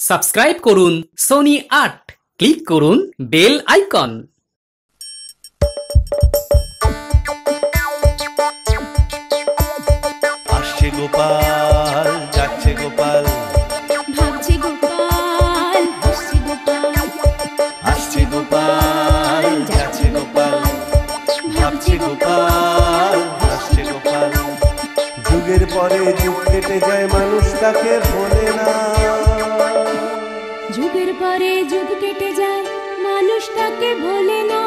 Subscribe করুন Sony ৮, click করুন bell icon. আসছে গোপাল, যাচ্ছে গোপাল, ভাবছে গোপাল, হাসছে গোপাল, আসছে গোপাল, যাচ্ছে গোপাল, ভাবছে গোপাল, হাসছে গোপাল। যুগের পরে যুগ কেটে যায়, মানুষ তাকে ভোলে না। যুগের পরে যুগ কেটে যায়, মানুষ তাকে ভোলে না।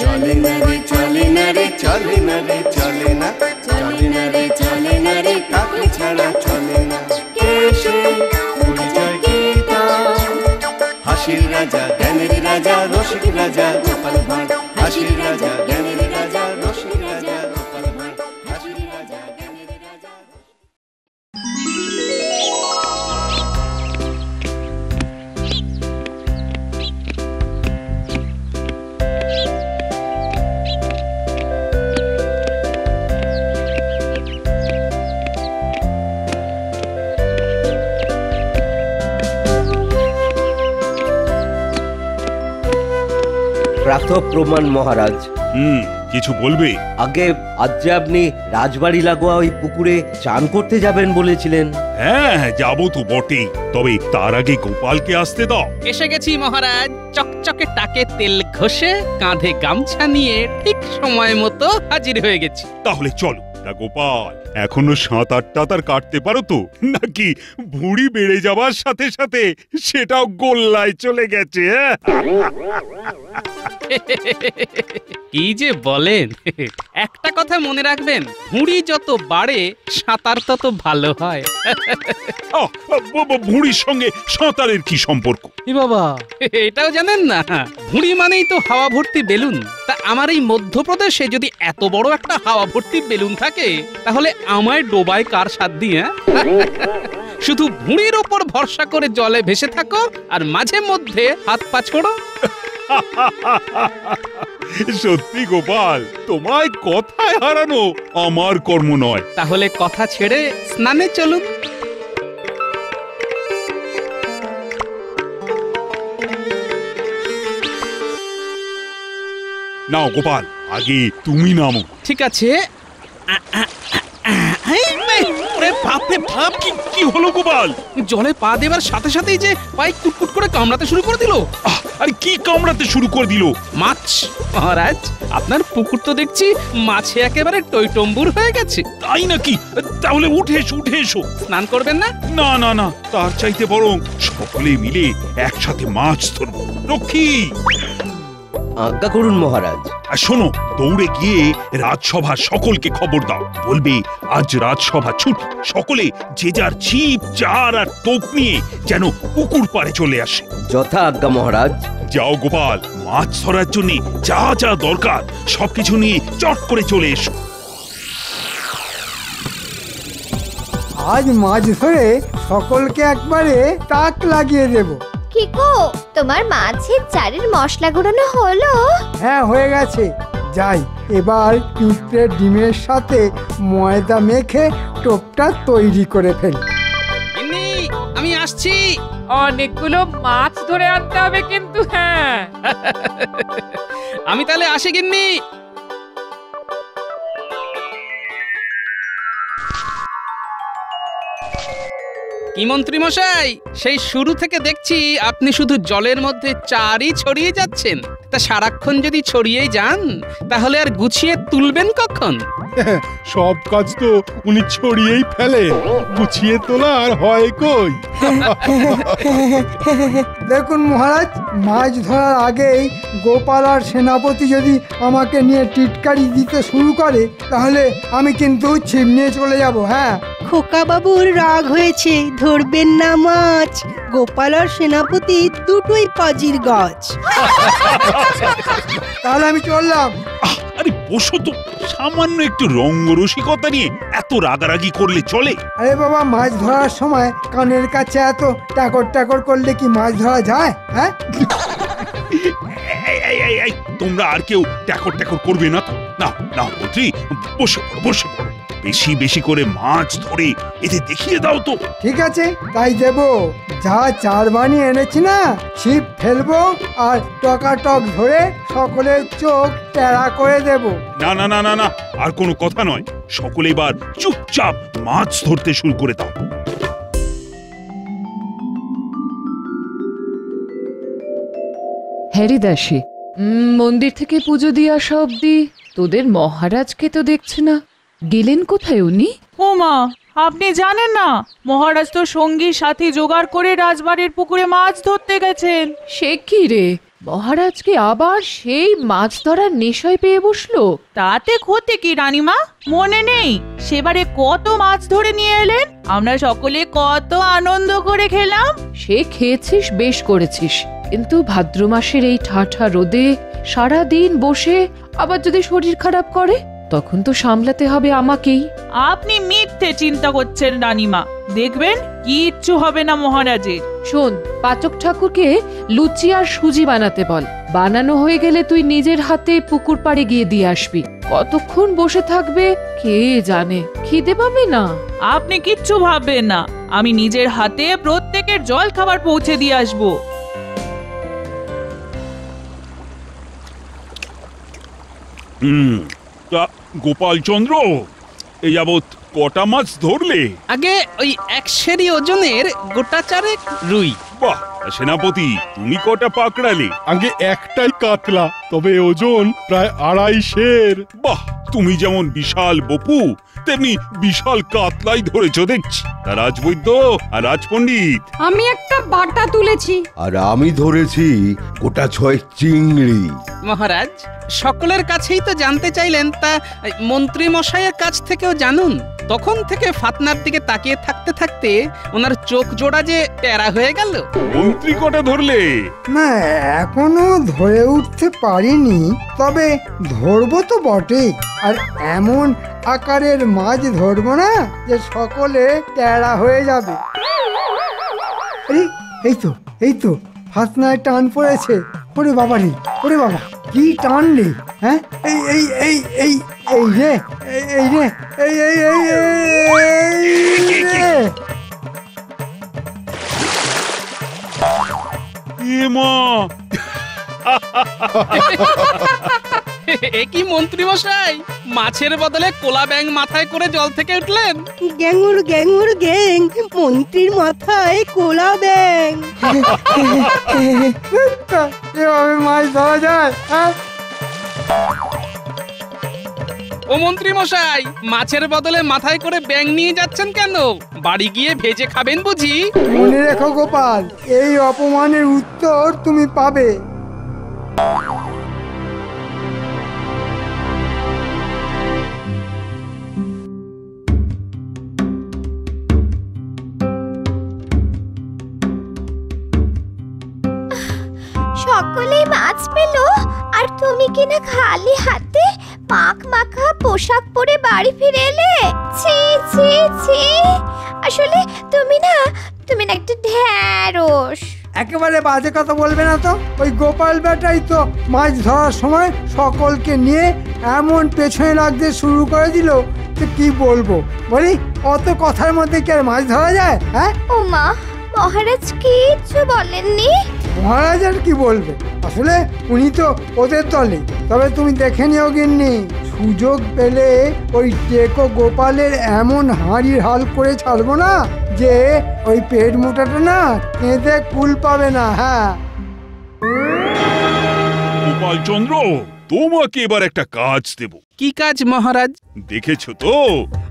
চলে না রে, চলে না রে, চলে না রে, চলে না, চলে না রে, চলে না রে, তাকে ছাড়া চলে না। কে সে? পরিচয় কি তার? হাসির রাজা, জ্ঞানের রাজা, রসিক রাজা গোপাল ভাঁড়। হাসির রাজা, জ্ঞানের রাজা, রসিক রাজা গোপাল ভাঁড়। হাসির রাজা, জ্ঞানের রাজা। প্রাতঃ প্রমাণ মহারাজ। কিছু বলবে? আগে আজ যে আপনি রাজবাড়ি লাগোয়া ওই পুকুরে চান করতে যাবেন বলেছিলেন। হ্যাঁ, যাবো তো বটেই, তবে তার আগে গোপালকে আসতে দাও। এসে গেছি মহারাজ, চকচকে টাকে তেল ঘষে কাঁধে গামছা নিয়ে ঠিক সময় মতো হাজির হয়ে গেছি। তাহলে চলো। তা গোপাল, এখনো সাঁতার টাতার কাটতে পারো তো, নাকি ভুঁড়ি বেড়ে যাবার সাথে সাথে সেটাও গোল্লায় চলে গেছে? কি যে বলেন, একটা কথা মনে রাখবেন, ভুঁড়ি যত বাড়ে সাঁতার তত ভালো হয়। ভুঁড়ির সঙ্গে সাঁতারের কি সম্পর্ক? এ বাবা, এটাও জানেন না? ভুঁড়ি মানেই তো হাওয়া ভর্তি বেলুন। তা আমার এই মধ্যপ্রদেশে যদি এত বড় একটা হাওয়া ভর্তি বেলুন থাকে, তাহলে আমায় ডোবায় কার সাথ দিয়ে? শুধু ভুঁড়ির ওপর ভরসা করে জলে ভেসে থাকো আর মাঝে মধ্যে হাত পা ছোড়ো। সত্যি গোপাল, তোমায় কথায় হারানো আমার কর্ম নয়। তাহলে কথা ছেড়ে স্নানে চলুন। নাও গোপাল, আগে তুমি নামো। ঠিক আছে। কি হলো গোপাল? জলে পা দেবার সাথে সাথেই যে পায়ে কুটকুট করে কামড়াতে শুরু করে দিল। আরে কি কামড়াতে শুরু করে দিল? মাছ। মহারাজ, আপনার পুকুর তো দেখছি মাছে একেবারে টইটম্বুর হয়ে গেছে। তাই নাকি? তাহলে উঠে এসো, উঠে এসো। স্নান করবেন না? না না না, তার চাইতে বরং সকলে মিলে একসাথে মাছ ধরবো। রক্ষী, আজ্ঞা করুন মহারাজ। আর শোনো, দৌড়ে গিয়ে রাজসভার সকলকে খবর দাও। বলবে আজ রাজসভা ছুটি, সকলে যে যার ছিপ, চার আর টোপ নিয়ে যেন পুকুর পাড়ে চলে আসে। যথা আজ্ঞা মহারাজ। যাও গোপাল, মাছ ধরার জন্য যা যা দরকার সবকিছু নিয়ে চট করে চলে এসো। আজ মাছ ধরে সকলকে একবারে তাক লাগিয়ে দেব। কিকো, তোমার মাছের চারের মশলা গুঁড়ানো হলো? হ্যাঁ, হয়ে গেছে। যাই, এবার পিঁপড়ের ডিমের সাথে ময়দা মেখে টোপটা তৈরি করে ফেলি। গিন্নি, আমি আসছি। অনেকগুলো মাছ ধরে আনতে হবে কিন্তু। হ্যাঁ, আমি তাহলে আসি গিন্নি। কি মন্ত্রী মশাই, সেই শুরু থেকে দেখছি আপনি শুধু জলের মধ্যে চারই ছড়িয়ে যাচ্ছেন। তা সারাক্ষণ যদি ছড়িয়েই যান, তাহলে আর গুছিয়ে তুলবেন কখন? সব কাজ তো উনি ছড়িয়েই ফেলে, গুছিয়ে তোলা আর হয় কই? দেখুন মহারাজ, মাছ ধরার আগেই গোপাল আর সেনাপতি যদি আমাকে নিয়ে টিটকারি দিতে শুরু করে, তাহলে আমি কিন্তু ছিপ নিয়ে চলে যাব। হ্যাঁ, খোকা বাবুর রাগ হয়েছে, ধরবেন না মাছ। গোপাল আর সেনাপতি দুটোই কাজির গাছ। তাহলে আমি চললাম। আরে বসো তো, সামান্য একটু রঙ্গরসিকতা নিয়ে এত রাগারাগি করলে চলে? আরে বাবা, মাছ ধরার সময় কানের কাছে এত টাকর টাকর করলে কি মাছ ধরা যায়? হ্যাঁ, তোমরা আর কেউ ট্যাকর ট্যাকর করবে না তো? না না মন্ত্রী, বসে পড়ো, বসে পড়ো। বেশি বেশি করে মাছ ধরে এতে দেখিয়ে দাও তো। ঠিক আছে, তাই দেব। যা চার বানিয়ে এনেছি না, ছিপ ফেলবো আর টকাটক ধরে সকলের চোখ টেরা করে দেব। না না না না না, আর কোনো কথা নয়, সকলে এবার চুপচাপ মাছ ধরতে শুরু করে দাও। হ্যারিদাসী, মন্দির থেকে পুজো দিয়ে আসা অব্দি তোদের মহারাজকে তো দেখছি না, গেলেন কোথায় উনি? ও মা, আপনি জানেন না মহারাজ তো সঙ্গী সাথী জোগাড় করে রাজবাড়ির পুকুরে মাছ ধরতে গেছেন। সে কি রে, মহারাজকে আবার সেই মাছ ধরার নেশায় পেয়ে বসলো? তাতে ক্ষতি কি রানীমা? মনে নেই সেবারে কত মাছ ধরে নিয়ে এলেন? আমরা সকলে কত আনন্দ করে খেলাম। সে খেয়েছিস, বেশ করেছিস, কিন্তু ভাদ্র মাসের এই ঠাঠা রোদে সারা দিন বসে আবার যদি শরীর খারাপ করে তখন তো সামলাতে হবে আমাকেই। আপনি মিথ্যে চিন্তা করছেন রানীমা, দেখবেন কিচ্ছু হবে না মহারাজের। শোন, পাচক ঠাকুরকে লুচি আর সুজি বানাতে বল, বানানো হয়ে গেলে তুই নিজের হাতে পুকুর পাড়ে গিয়ে দিয়ে আসবি। কতক্ষণ বসে থাকবে কে জানে, খিদে পাবে না। আপনি কিচ্ছু ভাববেন না, আমি নিজের হাতে প্রত্যেকের জল খাবার পৌঁছে দিয়ে আসবো। তা গোপাল চন্দ্র, এই যাবৎ কটা মাছ ধরলে? আগে ওই 1 সেরি ওজনের গোটা চারেক রুই। বাহ, সেনাপতি তুমি কটা পাকড়ালে? আগে একটাই কাতলা, তবে ওজন প্রায় 250। বাহ, তুমি যেমন বিশাল বপু তেমনি বিশাল কাতলাই ধরেছো দেখছি। তা রাজবৈদ্য আর রাজপণ্ডিত? আমি একটা বাটা তুলেছি। আর আমি ধরেছি গোটা 6 চিংড়ি। মহারাজ, সকলের কাছেই তো জানতে চাইলেন, তা মন্ত্রী মশাইয়ের কাছ থেকেও জানুন। তখন থেকে ফাতনার দিকে তাকিয়ে থাকতে থাকতে ওনার চোখ জোড়া যে টেরা হয়ে গেল। মন্ত্রী কটা ধরলে? না, এখনো ধরে উঠতে পারিনি, তবে ধরবো তো বটেই। আর এমন আকারের মাছ ধরবো না যে সকলে টেরা হয়ে যাবে। আরে এই তো ফাতনায় টান পড়েছে। ওরে বাবা রে, ওরে বাবা, কি টান রে! হ্যাঁ, এই এই এই এই এই রে, এই রে, এই এই এই এই রে। এ মা! এ কি মন্ত্রী মশাই, মাছের বদলে কোলা ব্যাঙ মাথায় করে জল থেকে উঠলেন? গ্যাঙুর গ্যাঙুর গ্যাং, মন্ত্রীর মাথায় কোলা ব্যাং। এভাবে মাছ ধরা যায়? হ্যাঁ, ও মন্ত্রী মশাই, মাছের বদলে মাথায় করে ব্যাঙ নিয়ে যাচ্ছেন কেন? বাড়ি গিয়ে ভেজে খাবেন বুঝি? মনে রেখো গোপাল, এই অপমানের উত্তর তুমি পাবে। সকলেই মাছ পেল, আর তুমি কিনা খালি হাতে পাক মাখা পোশাক পরে বাড়ি ফিরে এলে। ছি ছি ছি, আসলে তুমি না একটা ঢ্যাঁড়স। একেবারে বাজে কথা বলবে না তো। ওই গোপাল বেটাই তো মাছ ধরার সময় সকলকে নিয়ে এমন পেছনে লাগতে শুরু করে দিল, তো কি বলবো বলি? অত কথার মধ্যে কি আর মাছ ধরা যায়? হ্যাঁ, ও মা, মহারাজ কিচ্ছু বলেননি? মহারাজ আর কি বলবে, আসলে উনি তো ওদের দলে। তবে তুমি দেখে নিও গিন্নি, সুযোগ পেলে ওই টেকো গোপালের এমন হাঁড়ির হাল করে ছাড়বো না যে ওই পেট মোটাটা না কেঁদে কুল পাবে না। হ্যাঁ গোপাল চন্দ্র, তোমাকে এবার একটা কাজ দেব। কি কাজ মহারাজ? দেখেছো তো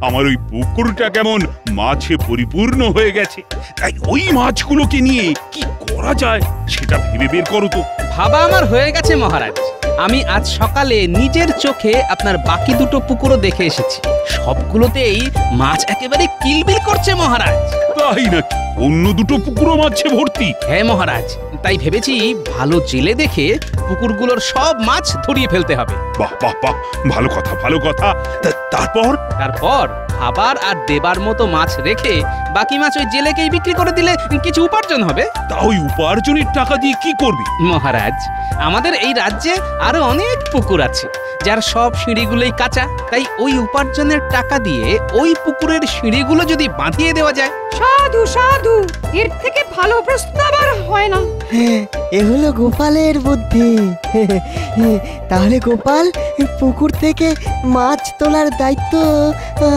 আমার ওই পুকুরটা কেমন মাছে পরিপূর্ণ হয়ে গেছে। তাই ওই মাছগুলোকে নিয়ে কি করা যায় সেটা ভেবে বের করো তো। ভাবা আমার হয়ে গেছে মহারাজ। আমি আজ সকালে নিজের চোখে আপনার বাকি দুটো পুকুরও দেখে এসেছি। সবগুলোতেই মাছ একেবারে কিলবিল করছে মহারাজ। তাই নাকি? অন্য দুটো পুকুরও মাছে ভর্তি। হ্যাঁ মহারাজ, তাই ভেবেছি ভালো জেলে দেখে পুকুরগুলোর সব মাছ ধরিয়ে ফেলতে হবে। বাহ বাহ বাহ, ভালো কথা ভালো কথা। তারপর তারপর খাবার আর দেবার মতো মাছ রেখে বাকি মাছ ওই জেলেকেই বিক্রি করে দিলে কিছু উপার্জন হবে। তা ওই উপার্জনের টাকা দিয়ে কি করবি? মহারাজ, আমাদের এই রাজ্যে আরো অনেক পুকুর আছে যার সব সিঁড়িগুলোই কাঁচা, তাই ওই উপার্জনের টাকা দিয়ে ওই পুকুরের সিঁড়িগুলো যদি বাঁধিয়ে দেওয়া যায়। সাধু সাধু, এর থেকে ভালো প্রস্তাব আর হয় না। এ হলো গোপালের বুদ্ধি। তাহলে গোপাল, পুকুর থেকে মাছ তোলার দায়িত্ব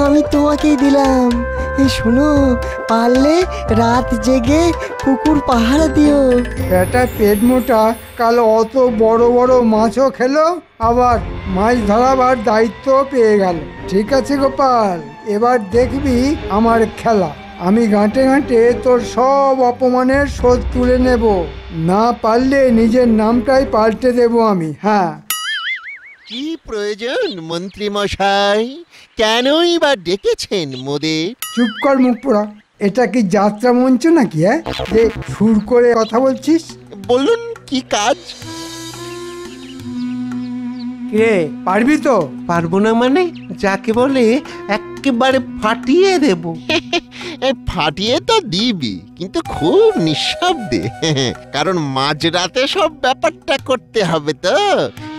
আমি তোমাকেই দিলাম। শোনো, পারলে রাত জেগে পুকুর পাহারা দিও। বেটা পেট মোটা, কাল অত বড় বড় মাছও খেলো, আবার মাছ ধরাবার দায়িত্ব পেয়ে গেল। ঠিক আছে গোপাল, এবার দেখবি আমার খেলা। আমি গাঁটে গাঁটে তোর সব অপমানের শোধ তুলে নেব। না পারলে নিজের নামটাই পাল্টে দেব আমি। হ্যাঁ, কি প্রয়োজন মন্ত্রী মশাই? কেনই বা ডেকেছেন মোদের? চুপ কর মুখ পোড়া। এটা কি যাত্রা মঞ্চ নাকি? হ্যাঁ, যে সুর করে কথা বলছিস? বলুন কি কাজ? রে, পারবি তো? পারবো না মানে? যাকে বলে একেবারে ফাটিয়ে দেব। ফাটিয়ে তো দিবি, কিন্তু খুব নিঃশব্দে। কারণ মাঝরাতে সব ব্যাপারটা করতে হবে তো।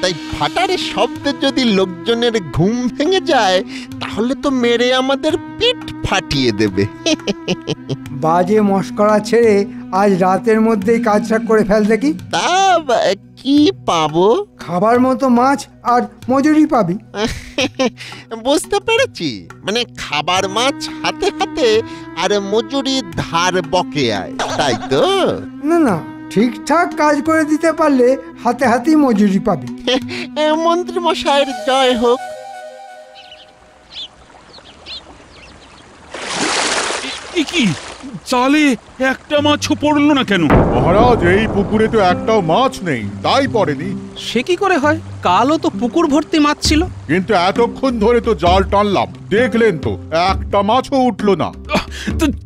তাই ফাটারে শব্দে যদি লোকজনের ঘুম ভেঙে যায়, তাহলে তো মেরে আমাদের পিঠ ফাটিয়ে দেবে। বাজে মস্করা ছেড়ে আজ রাতের মধ্যেই কাজটা করে ফেল দেখি। তা কি পাবো? খাবার মতো মাছ আর মজুরি পাবি। বুঝতে পেরেছি, মানে খাবার মাছ হাতে হাতে আর মজুরি ধার বকেয়ায়, তাই তো? না না, ঠিকঠাক কাজ করে দিতে পারলে হাতে হাতেই মজুরি পাবি। মন্ত্রী মশাইয়ের জয় হোক। কি জালে একটা মাছও পড়লো না কেন? মহারাজ, এই পুকুরে তো একটাও মাছ নেই, তাই পড়েনি। সে কি করে হয়? কালও তো পুকুর ভর্তি মাছ ছিল। কিন্তু এতক্ষণ ধরে তো জাল টানলাম, দেখলেন তো একটা মাছও উঠলো না।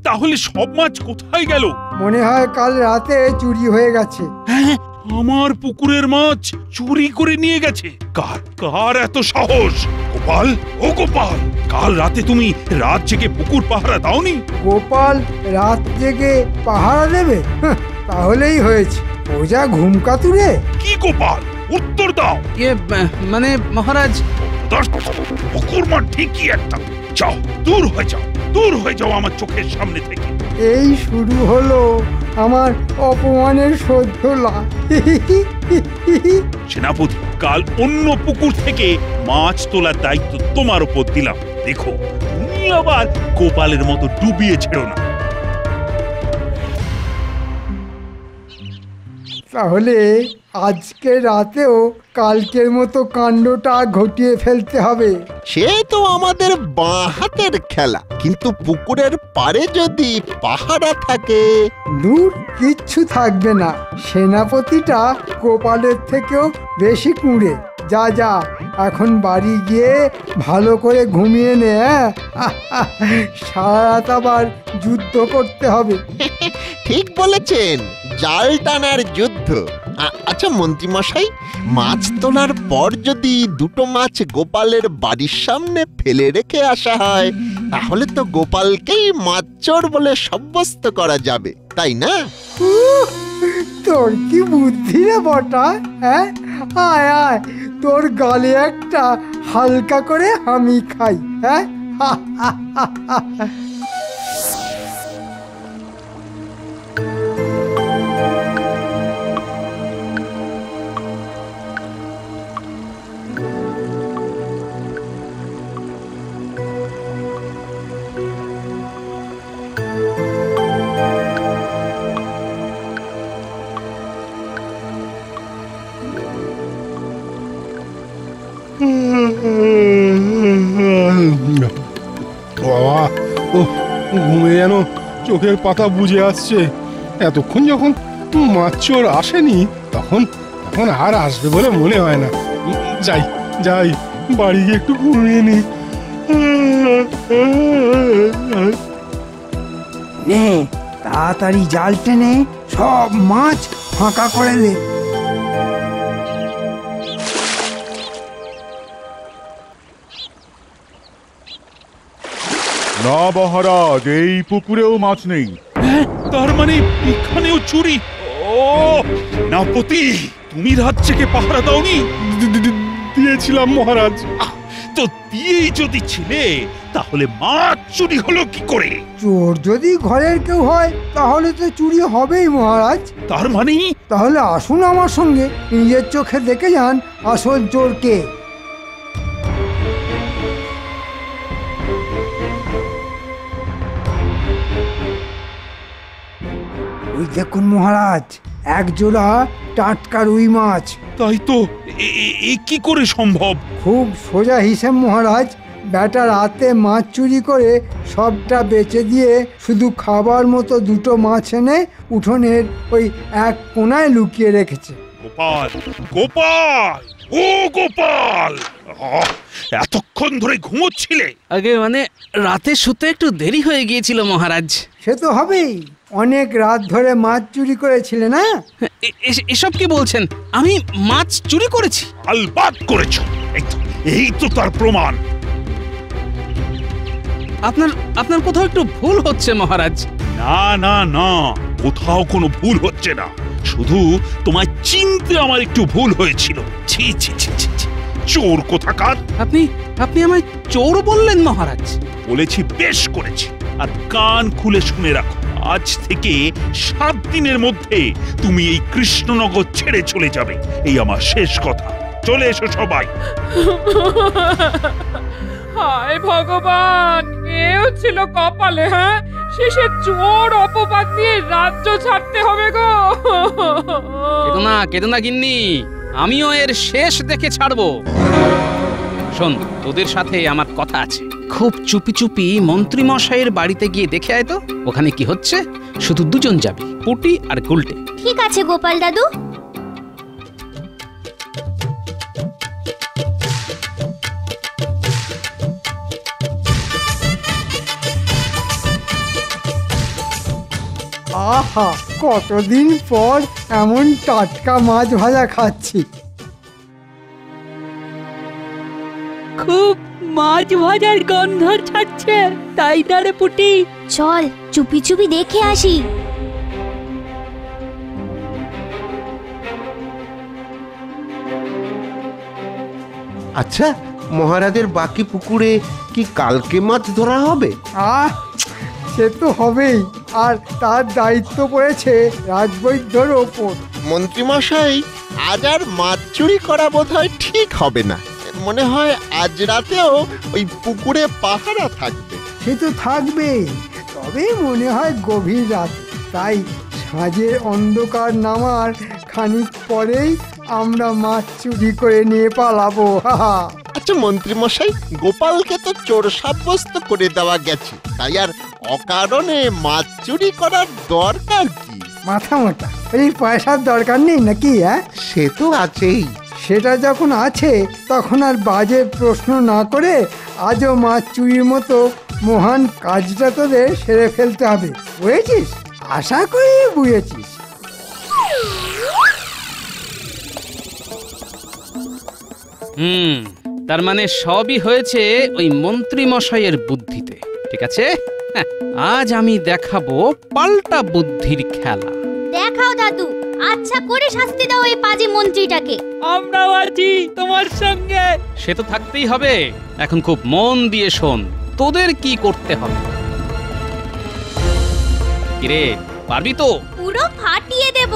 তাহলে সব মাছ কোথায় গেল? মনে হয় কাল রাতে চুরি হয়ে গেছে। হ্যাঁ, আমার পুকুরের মাছ চুরি করে নিয়ে গেছে। কার কার এত সাহস? গোপাল, ও গোপাল, কাল রাতে তুমি রাত জেগে পুকুর পাহারা দাওনি? গোপাল রাত জেগে পাহারা দেবে? তাহলেই হয়েছে। ও যা ঘুম কাতুরে। কি গোপাল, উত্তর দাও। মানে মহারাজ, পুকুর মাঠ ঠিকই একটা। যাও, দূর হয়ে যাও, দূর হয়ে যাও আমার চোখের সামনে থেকে। এই শুরু হলো আমার অপমানের শোধ তোলা। সেনাপতি, কাল অন্য পুকুর থেকে মাছ তোলার দায়িত্ব তোমার উপর দিলাম। দেখো, তুমি আবার গোপালের মতো ডুবিয়ে ছেড়ো না। তাহলে আজকে রাতেও কালকের মতো কাণ্ডটা ঘটিয়ে ফেলতে হবে। সে তো আমাদের বাঁ হাতের খেলা, কিন্তু পুকুরের পাড়ে যদি পাহারা থাকে। দূর, কিচ্ছু থাকবে না। সেনাপতিটা গোপালের থেকেও বেশি কুঁড়ে। যা যা, এখন বাড়ি গিয়ে ভালো করে ঘুমিয়ে নে। সারা রাত আবার যুদ্ধ করতে হবে। ঠিক বলেছেন, জাল টানার যুদ্ধ। আচ্ছা মন্ত্রী মশাই, মাছ তোলার পর যদি দুটো মাছ গোপালের বাড়ির সামনে ফেলে রেখে আসা হয়, তাহলে তো গোপালকেই মাছ চোর বলে সাব্যস্ত করা যাবে, তাই না? তোর কি বুদ্ধি রে বটা! হ্যাঁ, আয় আয়, তোর গালে একটা হালকা করে আমি খাই। হ্যাঁ, বাবা, ও ঘুমে যেন চোখের পাতা বুজে আসছে। এতক্ষণ যখন মাছ চোর আসেনি, তখন আর আসবে বলে মনে হয় না। যাই যাই, বাড়ি গিয়ে একটু ঘুমিয়ে নি। নে, তাড়াতাড়ি জাল টেনে সব মাছ ফাঁকা করে দে। না মহারাজ, এই পুকুরেও মাছ নেই। তার মানে এখানেও চুরি? ও সেনাপতি, তুমি রাজ্যকে পাহারা দাওনি? দিয়েছিলাম মহারাজ। তো দিয়েই যদি ছিলে, তাহলে মাছ চুরি হলো কি করে? চোর যদি ঘরের কেউ হয় তাহলে তো চুরি হবেই মহারাজ। তার মানে? তাহলে আসুন আমার সঙ্গে, নিজের চোখে দেখে যান আসল চোর কে। ওই দেখুন মহারাজ, এক জোড়া টাটকা রুই মাছ। তাই তো, এ কি করে সম্ভব? খুব সোজা হিসেব মহারাজ। বেটা রাতে মাছ চুরি করে সবটা বেচে দিয়ে শুধু খাবার মতো দুটো মাছ এনে উঠোনের ওই এক কোনায় লুকিয়ে রেখেছে। গোপাল, গোপাল, ও গোপাল, এতক্ষণ ধরে ঘুমোচ্ছিলে? আগে মানে রাতে শুতে একটু দেরি হয়ে গিয়েছিল মহারাজ। সে তো হবেই, অনেক রাত ধরে মাছ চুরি করেছিলে না? এসব কি বলছেন? আমি মাছ চুরি করেছি? আলবাত করেছো। এই তো তার প্রমাণ। আপনার কোথাও একটু ভুল হচ্ছে মহারাজ। না না না, কোথাও কোনো ভুল হচ্ছে না, শুধু তোমায় চিনতে আমার একটু ভুল হয়েছিল। ছি ছি ছি ছি, চোর কোথাকার! আপনি আমায় চোর বললেন মহারাজ? বলেছি, বেশ করেছি। আর কান খুলে শুনে রাখো, আজ থেকে 7 দিনের মধ্যে তুমি এই কৃষ্ণনগর ছেড়ে চলে যাবে, এই আমার শেষ কথা। চলে এসো সবাই। হায় ভগবান, এও ছিল কপালে। হ্যাঁ, শেষে চোর অপবাদ দিয়ে রাজ্য ছাড়তে হবে গো। কেদো না গিন্নি, আমিও এর শেষ দেখে ছাড়বো। শোন, তোদের সাথে আমার কথা আছে। খুব চুপি চুপি মন্ত্রী মশাইয়ের বাড়িতে গিয়ে দেখে আয় তো ওখানে কি হচ্ছে। শুধু দুজন যাবি, পুটি আর গুলটে। ঠিক আছে গোপাল দাদু। আহা, কতদিন পর এমন টাটকা মাছ ভাজা খাচ্ছি। খুব মাছ ভাজার গন্ধ ছাড়ছে, তাই না রে পুটি? চল চুপি চুপি দেখে আসি। আচ্ছা, মহারাজের বাকি পুকুরে কি কালকে মাছ ধরা হবে? সে তো হবেই, আর তার দায়িত্ব পড়েছে রাজবৈদ্যর ওপর। মন্ত্রীমশাই, আজ আর মাছ চুরি করা বোধহয় ঠিক হবে না। মনে হয় আজ রাতেও ওই পুকুরে পাহারা থাকবে। সে তো থাকবেই, তবে মনে হয় গভীর রাত। তাই সাঁঝের অন্ধকার নামার খানিক পরেই আমরা মাছ চুরি করে নিয়ে পালাবো। আচ্ছা মন্ত্রীমশাই, গোপালকে তো চোর সাব্যস্ত করে দেওয়া গেছে, তাই আর অকারণে মাছ চুরি করার দরকার কি? মাথা মোটা, এই পয়সার দরকার নেই নাকি? সে তো আছেই। সেটা যখন আছে তখন আর বাজে প্রশ্ন না করে আজও মাছ চুরির মতো মহান কাজটা তোদের সেরে ফেলতে হবে, বুঝেছিস? আশা করি বুঝেছিস। তার মানে সবই হয়েছে ওই মন্ত্রী মশাইয়ের বুদ্ধিতে। ঠিক আছে, আজ আমি দেখাবো পাল্টা বুদ্ধির খেলা। দেখাও দাদু, আচ্ছা করে শাস্তি দাও এই পাজি মন্ত্রীটাকে। আমরাও আছি তোমার সঙ্গে। সে তো থাকতেই হবে। এখন খুব মন দিয়ে শোন, তোদের কি করতে হবে। কিরে, পারবি তো? পুরো ফাটিয়ে দেব।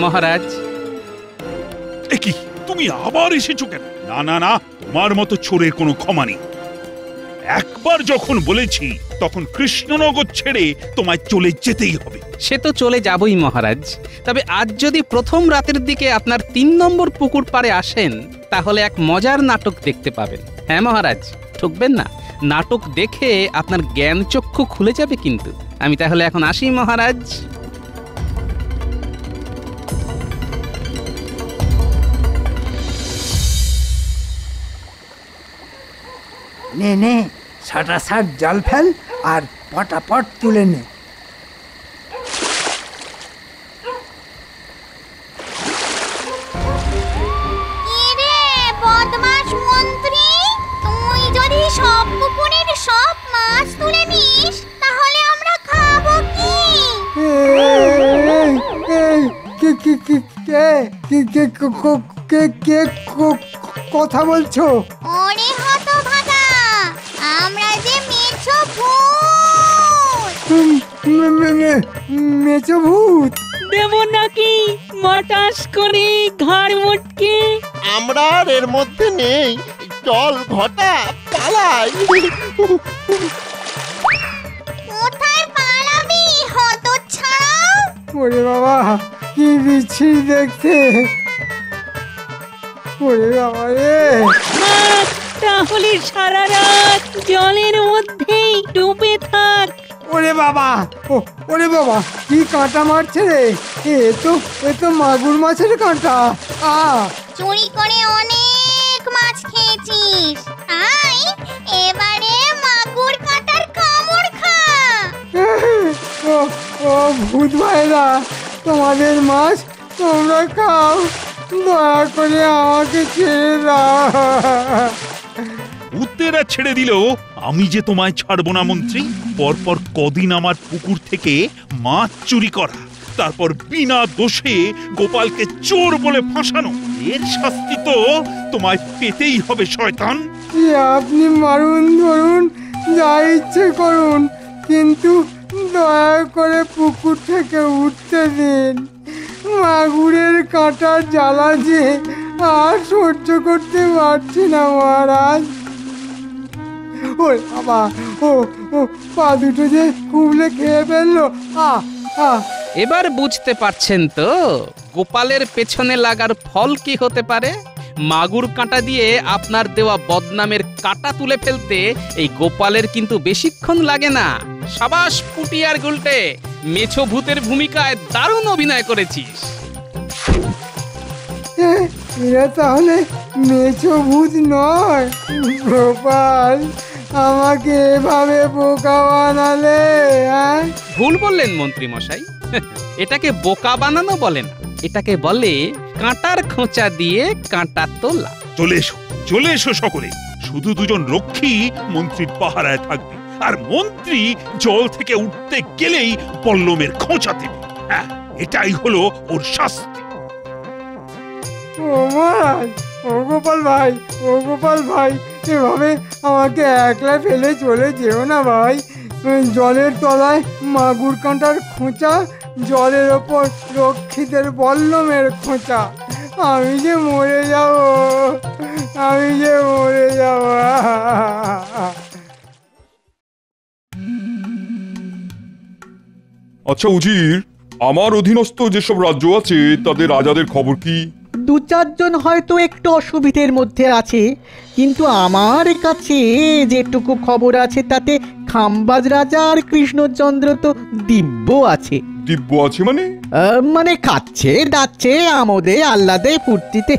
মহারাজ, কি তুমি আবার এসেছো কেন? না না না, তোমার মতো চোরের কোনো ক্ষমা নেই। একবার যখন বলেছি তখন কৃষ্ণনগর ছেড়ে তোমায় চলে যেতেই হবে। সে তো চলে যাবই মহারাজ, তবে আজ যদি প্রথম রাতের দিকে আপনার 3 নম্বর পুকুর পাড়ে আসেন তাহলে এক মজার নাটক দেখতে পাবেন। হ্যাঁ মহারাজ, ঠকবেন না। নাটক দেখে আপনার জ্ঞান চক্ষু খুলে যাবে। কিন্তু আমি তাহলে এখন আসি মহারাজ। নে নে সাটাসাট জাল ফেল আর পটাপট তুলে নে। বদমাশ মন্ত্রী, তুই যদি সব পুকুরের সব মাছ তুলে নিস তাহলে আমরা খাবো কি? কে কথা বলছো? ওরে হতভাগা, আমরা যে মেছো ভূত। মেছো ভূত দেব নাকি মটাস করে ঘাড় মুটকে? আমরা আর এর মধ্যে নেই, চল ঘটা পালাই। কোথায় পালাবি হতচ্ছাড়া? ওরে বাবা কি বিচ্ছিরি দেখতে। ওরে বাবা রে, তাহলে সারা রাত জলের মধ্যেই ডুবে থাক। ওরে বাবা, ওরে বাবা কি কাঁটা মারছে রে। এ তো মাগুর মাছের কাঁটা। চুরি করে অনেক মাছ খেয়েছিস, তাই এবারে মাগুর কাঁটার কামড় খা। ও ভূত ভাইরা, তোমাদের মাছ তোমরা খাও, দয়া করে আমাকে ছেড়ে দাও। ভূতেরা ছেড়ে দিলেও আমি যে তোমায় ছাড়বো না মন্ত্রী। পরপর কদিন আমার পুকুর থেকে মাছ চুরি করা, তারপর বিনা দোষে গোপালকে চোর বলে ফাঁসানো, এর শাস্তি তো তোমায় পেতেই হবে শয়তান। আপনি মারুন ধরুন যা ইচ্ছে করুন, কিন্তু দয়া করে পুকুর থেকে উঠতে দিন। মাগুরের কাঁটার জ্বালা যে আর সহ্য করতে পারছি না মহারাজ। ওই বাবা, ও পা দুটো যে কুবলে খেয়ে ফেললো। এবার বুঝতে পারছেন তো গোপালের পেছনে লাগার ফল কি হতে পারে? মাগুর কাঁটা দিয়ে আপনার দেওয়া বদনামের কাঁটা তুলে ফেলতে এই গোপালের কিন্তু বেশিক্ষণ লাগে না। সাবাস পুটি আর গুলটে, মেছো ভূতের ভূমিকায় দারুণ অভিনয় করেছিস। এরা তাহলে মেছো ভূত নয়? গোপাল, আমাকে এভাবে বোকা বানালে। ভুল বললেন মন্ত্রী মশাই, এটাকে বোকা বানানো বলে না, এটাকে বলে কাঁটার খোঁচা দিয়ে কাঁটা তোলা। চলে এসো সকলে। শুধু দুজন রক্ষী মন্ত্রীর পাহারায় থাকবে, আর মন্ত্রী জল থেকে উঠতে গেলেই পল্লমের খোঁচা দেবে। এটাই হলো ওর শাস্তি। ও গোপাল ভাই, এভাবে আমাকে একলা ফেলে চলে যেও না ভাই। জলের তলায় মাগুর কাঁটার খোঁচা, জলের ওপর রক্ষীদের বল্লমের খোঁচা। আমি যে মরে যাব। আচ্ছা উজির, আমার অধীনস্থ যেসব রাজ্য আছে তাদের রাজাদের খবর কি? 2-4 হয়তো একটু অসুবিধের মধ্যে আছে, কিন্তু আমার কাছে যেটুকু খবর আছে তাতে খাম্বাজ রাজা আর কৃষ্ণচন্দ্র তো দিব্য আছে। দিব্য আছে মানে? মানে খাচ্ছে দাচ্ছে আমোদে আহ্লাদে ফুর্তিতে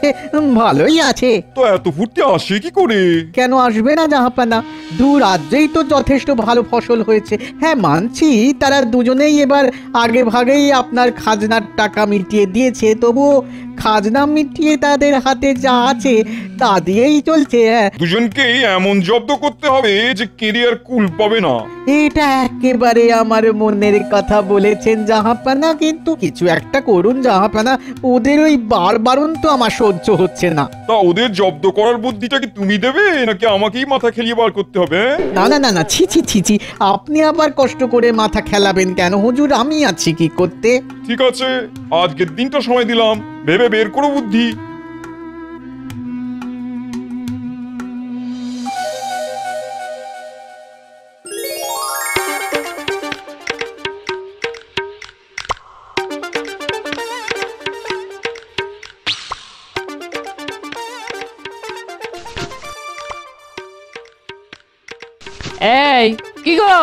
ভালোই আছে। তো এত ফুর্তি আসে কি করে? কেন আসবে না জাহাপানা, 2 রাজ্যেই তো যথেষ্ট ভালো ফসল হয়েছে। হ্যাঁ মানছি, তারা দুজনেই এবার আগে ভাগেই আপনার খাজনার টাকা মিটিয়ে দিয়েছে, তবুও খাজনা মিটিয়ে তাদের হাতে যা আছে তা দিয়েই চলছে। দুজনকেই এমন জব্দ করতে হবে যে কেরিয়ার কুল পাবে না। এটা একেবারে আমার মনের কথা বলেছেন জাহাপানা, কিন্তু কিছু একটা করুন জাহাপানা, ওদের ওই বারবারন তো আমার সহ্য হচ্ছে না। তা ওদের জব্দ করার বুদ্ধিটা কি তুমি দেবে নাকি আমাকেই মাথা খেলিয়ে বার করতে হবে? না, ছি, আপনি আবার কষ্ট করে মাথা খেলাবেন কেন হুজুর, আমি আছি কি করতে। ঠিক আছে, আজকের দিনটা সময় দিলাম, ভেবে বের করো বুদ্ধি। এই কি গো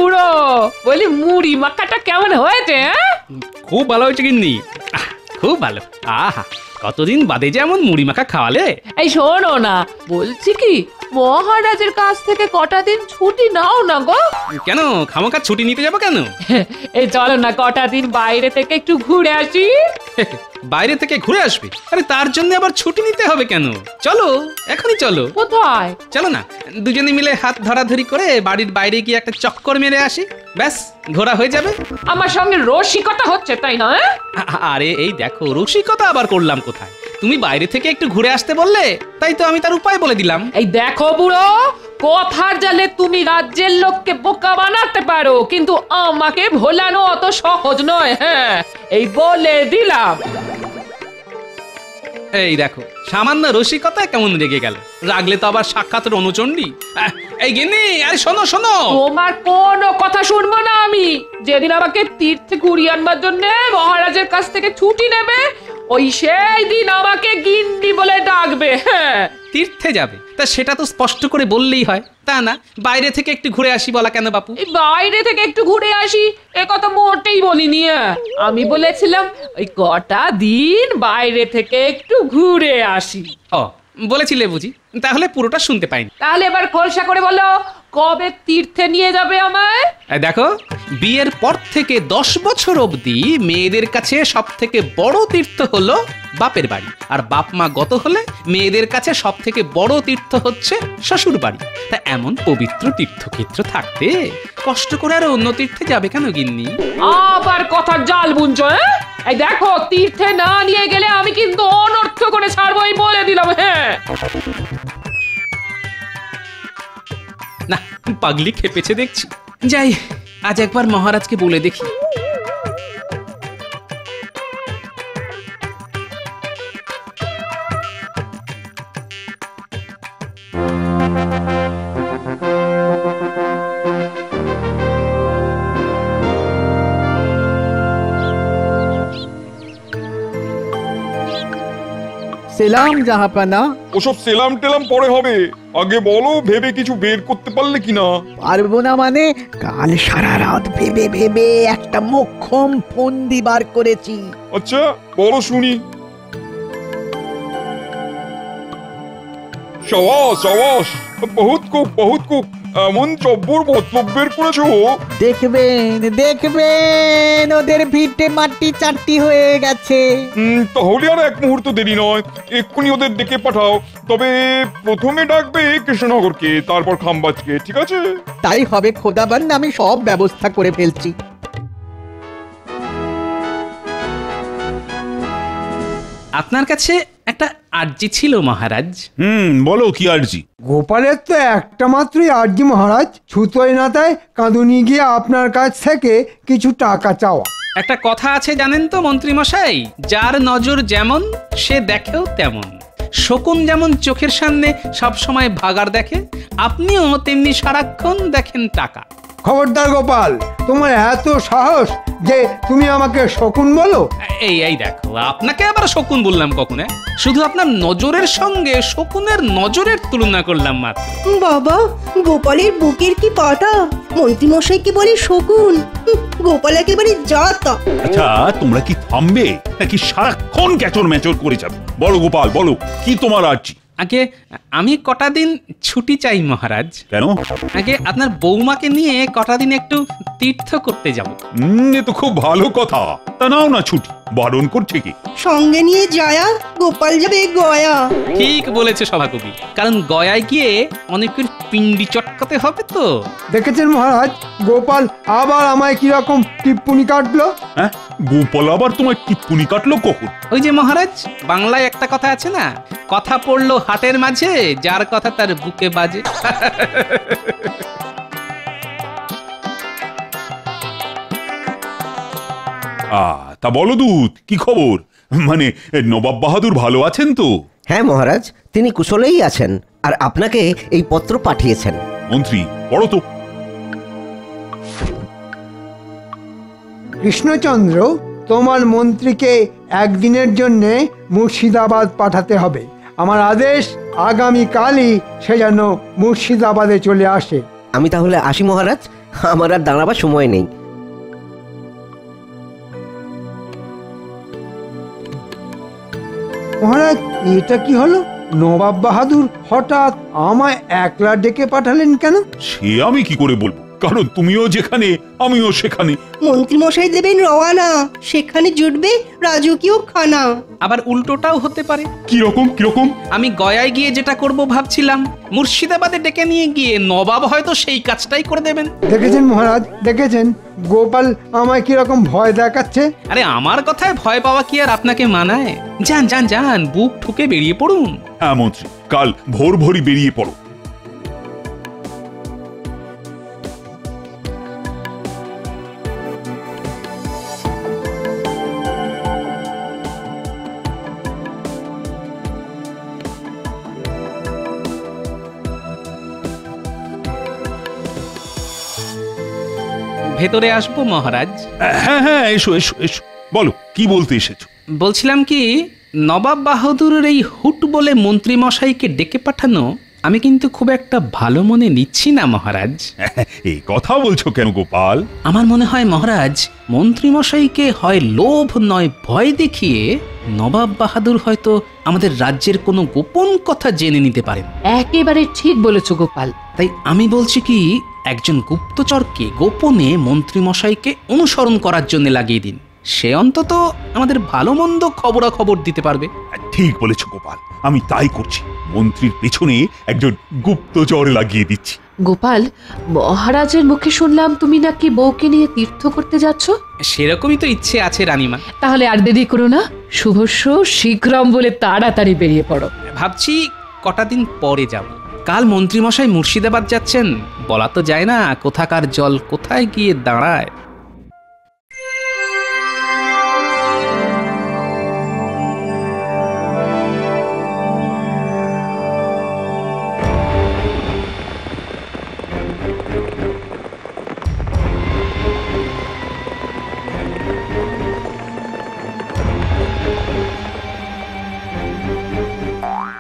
বুড়ো, বলি মুড়ি মাখাটা কেমন হয়েছে? খুব ভালো হয়েছে গিন্নি, খুব ভালো। আহা, কতদিন বাদে যেমন মুড়ি মাখা খাওয়ালে। এই শোনো না, বলছি কি মহারাজের কাছ থেকে কটা দিন ছুটি নাও না গো। কেন খামোকা ছুটি নিতে যাবো কেন? এই চলো না কটা দিন বাইরে থেকে একটু ঘুরে আসি। বাইরে থেকে ঘুরে আসবে? আরে তার জন্য আবার ছুটি নিতে হবে কেন? চলো এখনই চলো। কোথায়? চলো না দুজনে মিলে হাত ধরাধরি করে বাড়ির বাইরে গিয়ে একটা চক্কর মেরে আসি, ব্যাস ঘোরা হয়ে যাবে। আমার সঙ্গে রসিকতা হচ্ছে তাই না? আরে এই দেখো রসিকতা আবার করলাম কোথায়? তুমি বাইরে থেকে একটু ঘুরে আসতে বললে, তাই তো আমি তার উপায় বলে দিলাম। এই দেখো বুড়ো, কথার জালে তুমি রাজ্যের লোককে বোকা বানাতে পারো, কিন্তু আমাকে ভোলানো অত সহজ নয়। হ্যাঁ এই বলে দিলাম। এই দেখো সামান্য রসিকতা কেমন রেগে গেল। রাগলে তো আবার সাক্ষাৎ রণচণ্ডী। এই গিন্নি, আরে শোনো শোনো। তোমার কোনো কথা শুনবো না আমি। যেদিন আমাকে তীর্থে ঘুরিয়ে আনবার জন্য মহারাজের কাছ থেকে ছুটি নেবে, ওই সেই দিন আমাকে গিন্নি বলে ডাকবে। হ্যাঁ তীর্থে যাবে তা সেটা তো স্পষ্ট করে বললেই হয়, তা না বাইরে থেকে একটু ঘুরে আসি বলা কেন বাপু? এই বাইরে থেকে একটু ঘুরে আসি এ কথা মোটেই বলিনি। আমি বলেছিলাম ওই কটা দিন বাইরে থেকে একটু ঘুরে আসি। ও বলেছিলে বুঝি, তাহলে পুরোটা শুনতে পাইনি। তাহলে এবার খোলসা করে বলো, কবে তীর্থে নিয়ে যাবে আমায়? দেখো বিয়ের পর থেকে 10 বছর অবধি মেয়েদের কাছে সব থেকে বড় তীর্থ হলো বাপের বাড়ি, আর বাপ মা গত হলে মেয়েদের কাছে সব থেকে বড় তীর্থ হচ্ছে শ্বশুর বাড়ি। তা এমন পবিত্র তীর্থক্ষেত্র থাকতে কষ্ট করে আর অন্য তীর্থে যাবে কেন গিন্নি? আবার কথার জাল বুনছো? এই দেখো তীর্থে না নিয়ে গেলে আমি কিন্তু অনর্থ করে ছাড়বই বলে দিলাম। হ্যাঁ না পাগলি খেপেছে দেখছি। যাই আজ একবার মহারাজকে বলে দেখি। সেলাম জাহাপানা। ওসব সেলাম টেলাম পরে হবে, আগে বলো ভেবে কিছু বের করতে পারলে কিনা? পারবো না মানে? কাল সারা রাত ভেবে ভেবে একটা মোক্ষম ফন্দি বার করেছি। আচ্ছা বলো শুনি। সাবাস সাবাস, বহুত খুব এমন জব্বর মতলব বের করেছো। দেখবেন দেখবেন ওদের ভিটে মাটি চারটি হয়ে গেছে। তাহলে আর এক মুহূর্ত দেরি নয়, এক্ষুনি ওদের ডেকে পাঠাও। তবে প্রথমে ডাকবে কৃষ্ণনগরকে, তারপর খাম্বাজকে, ঠিক আছে? তাই হবে খোদাবান, আমি সব ব্যবস্থা করে ফেলছি। আপনার কাছে একটা আর্জি ছিল মহারাজ। বলো কি আর্জি? গোপালের তো একটা মাত্রই আর্জি মহারাজ, ছুতোয় নাতায় কাঁদুনি গিয়ে আপনার কাছ থেকে কিছু টাকা চাওয়া। একটা কথা আছে জানেন তো মন্ত্রী মশাই, যার নজর যেমন সে দেখেও তেমন। শকুন যেমন চোখের সামনে সব সময় ভাগার দেখে, আপনিও তেমনি সারাক্ষণ দেখেন টাকা। খবরদার গোপাল, তোমার এত সাহস যে তুমি আমাকে শকুন বলো? এই দেখো আপনাকে আবার শকুন বললাম কখন? শুধু আপনার নজরের সঙ্গে শকুনের নজরের তুলনা করলাম মাত্র। বাবা, গোপালের বুকের কি পাটা! মন্ত্রীমশাইকে বলে শকুন, গোপাল একেবারে জাতা। আচ্ছা তোমরা কি থামবে নাকি সারাক্ষণ ক্যাচর ম্যাচর করে যাবে? বলো গোপাল বলো, কি তোমার আর্জি? আগে আমি কটা দিন ছুটি চাই মহারাজ। কেন? আগে আপনার বৌমাকে নিয়ে কটা দিন একটু তীর্থ করতে যাব। এ তো খুব ভালো কথা, তা নাও না ছুটি, বারণ করছে কি? সঙ্গে নিয়ে যায়া, গোপাল যাবে গয়া। ঠিক বলেছে সভাকবি, কারণ গয়ায় গিয়ে অনেকের পিন্ডি চটকাতে হবে তো। দেখেছেন মহারাজ, গোপাল আবার আমায় কিরকম টিপ্পুনি কাটলো। হ্যাঁ, গোপাল আবার তোমার টিপ্পুনি কাটলো কখন? ওই যে মহারাজ, বাংলায় একটা কথা আছে না, কথা পড়লো হাটের মাঝে, যার কথা তার বুকে বাজে। তা বলো দূত, কি খবর? মানে নবাব বাহাদুর ভালো আছেন তো? হ্যাঁ মহারাজ, তিনি কুশলেই আছেন, আর আপনাকে এই পত্র পাঠিয়েছেন। মন্ত্রী পড়ো তো। কৃষ্ণচন্দ্র, তোমার মন্ত্রীকে একদিনের জন্য মুর্শিদাবাদ পাঠাতে হবে। আমার আদেশ, আগামীকালই সে যেন মুর্শিদাবাদে চলে আসে। আমি তাহলে আসি মহারাজ, আমার আর দাঁড়াবার সময় নেই। মহারাজ, এটা কি হলো? নবাব বাহাদুর হঠাৎ আমায় একলা ডেকে পাঠালেন কেন? সে আমি কি করে বলবো, কারণ তুমিও যেখানে আমিও সেখানে। মন্ত্রী মশাই দেবেন রওয়ানা, সেখানে জুটবে রাজকীয় খানা। আবার উল্টোটাও হতে পারে। কিরকম কিরকম? আমি গয়ায় গিয়ে যেটা করব ভাবছিলাম, মুর্শিদাবাদে ডেকে নিয়ে গিয়ে নবাব হয়তো সেই কাজটাই করে দেবেন। দেখেছেন মহারাজ, দেখেছেন গোপাল আমায় কিরকম ভয় দেখাচ্ছে? আরে আমার কথায় ভয় পাওয়া কি আর আপনাকে মানায়? যান যান যান, বুক ঠুকে বেরিয়ে পড়ুন। হ্যাঁ মন্ত্রী, কাল ভোর ভোরই বেরিয়ে পড়ো। ভেতরে আসবো মহারাজ? হ্যাঁ হ্যাঁ, এসো এসো এসো, বলো কি বলতে এসেছো? বলছিলাম কি, নবাব বাহাদুরের এই হুট বলে মন্ত্রী মশাইকে ডেকে পাঠানো আমি কিন্তু খুব একটা ভালো মনে নিচ্ছি না মহারাজ। এই কথা বলছো কেন গোপাল? আমার মনে হয় মহারাজ, মন্ত্রী মশাইকে হয় লোভ নয় ভয় দেখিয়ে নবাব বাহাদুর হয়তো আমাদের রাজ্যের কোনো গোপন কথা জেনে নিতে পারেন। একেবারে ঠিক বলেছো গোপাল। তাই আমি বলছি কি, একজন গুপ্তচরকে গোপনে মন্ত্রী মশাইকে অনুসরণ করার জন্য লাগিয়ে দিন। সে অন্তত আমাদের ভালো মন্দ খবরাখবর দিতে পারবে। ঠিক বলেছো গোপাল, আমি তাই করছি। মন্ত্রীর পেছনে একজন গুপ্তচর লাগিয়ে দিচ্ছি। গোপাল, মহারাজের মুখে শুনলাম তুমি নাকি বউকে নিয়ে তীর্থ করতে যাচ্ছ। সেরকমই তো ইচ্ছে আছে রানীমা। তাহলে আর দেরি করো না, শুভস্য শীঘ্রম বলে তাড়াতাড়ি বেরিয়ে পড়ো। ভাবছি কটা দিন পরে যাব। কাল মন্ত্রী মশাই মুর্শিদাবাদ যাচ্ছেন, বলা তো যায় না কোথাকার জল কোথায় গিয়ে দাঁড়ায়।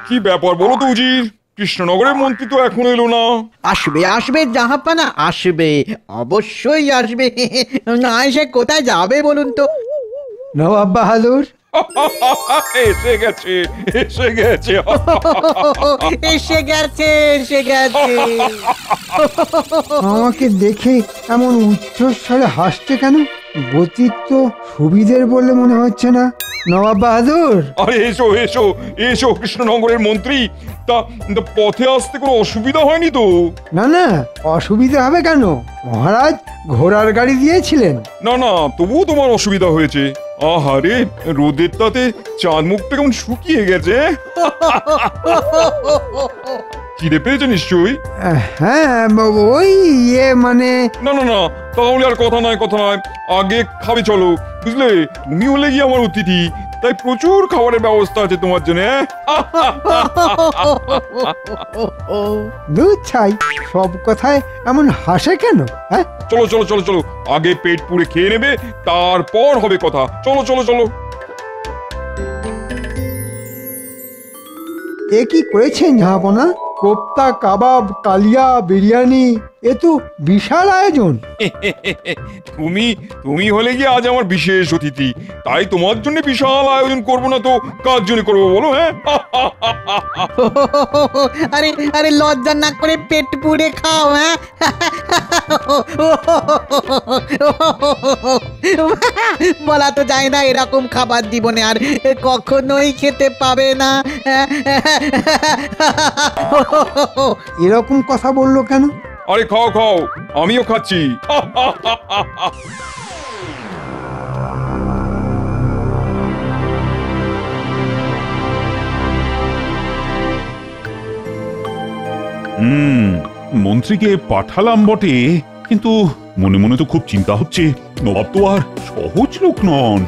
কি ব্যাপার বলো তো উজির, কৃষ্ণনগরের মন্ত্রী তো এখনো এলো না। আসবে আসবে জাহাপানা, আসবে, অবশ্যই আসবে। না এসে কোথায় যাবে বলুন তো? নবাব বাহাদুর এসে গেছে এসে গেছে এসে গেছে এসে গেছে। আমাকে দেখে এমন উচ্চস্বরে হাসছে কেন? গতিক তো সুবিধের বলে মনে হচ্ছে না। নবাব বাহাদুর, আরে এসো এসো এসো, কৃষ্ণনগরের মন্ত্রী। তা পথে আসতে কোনো অসুবিধা হয়নি তো? না না, অসুবিধা হবে কেন? মহারাজ ঘোড়ার গাড়ি দিয়েছিলেন। না না, তবুও তোমার অসুবিধা হয়েছে। আহারে, রোদের তাতে চাঁদ মুখটা কেমন শুকিয়ে গেছে। খিদে পেয়েছে নিশ্চয়ই? হ্যাঁ, ওই মানে। না না না, তাহলে আর কথা নয় কথা নয়, আগে খাবে চলো। বুঝলে, তুমি হলে গিয়ে আমার অতিথি, তাই প্রচুর খাবারের ব্যবস্থা আছে তোমার জন্য। দুধ ছাই, সব কথায় এমন হাসে কেন? হ্যাঁ, চলো চলো চলো চলো, আগে পেট পুড়ে খেয়ে নেবে, তারপর হবে কথা। চলো চলো চলো। এ কি করেছেন জাহাপনা? কোপ্তা, কাবাব, কালিয়া, বিরিয়ানি, এ তো বিশাল আয়োজন। তুমি হলে গিয়ে আজ আমার বিশেষ অতিথি, তাই তোমার জন্য বিশাল আয়োজন করবো না তো কার জন্য করবো বলো? হ্যাঁ, আরে আরে লজ্জা না করে পেট পুড়ে খাও। হ্যাঁ, বলা তো যায় না এরকম খাবার জীবনে আর কখনোই খেতে পাবে না। এরকম কথা বললো কেন? আরে খাও খাও, আমিও খাচ্ছি। মন্ত্রীকে পাঠালাম বটে, কিন্তু মনে মনে তো খুব চিন্তা হচ্ছে। নবাব তো আর সহজ লোক নন।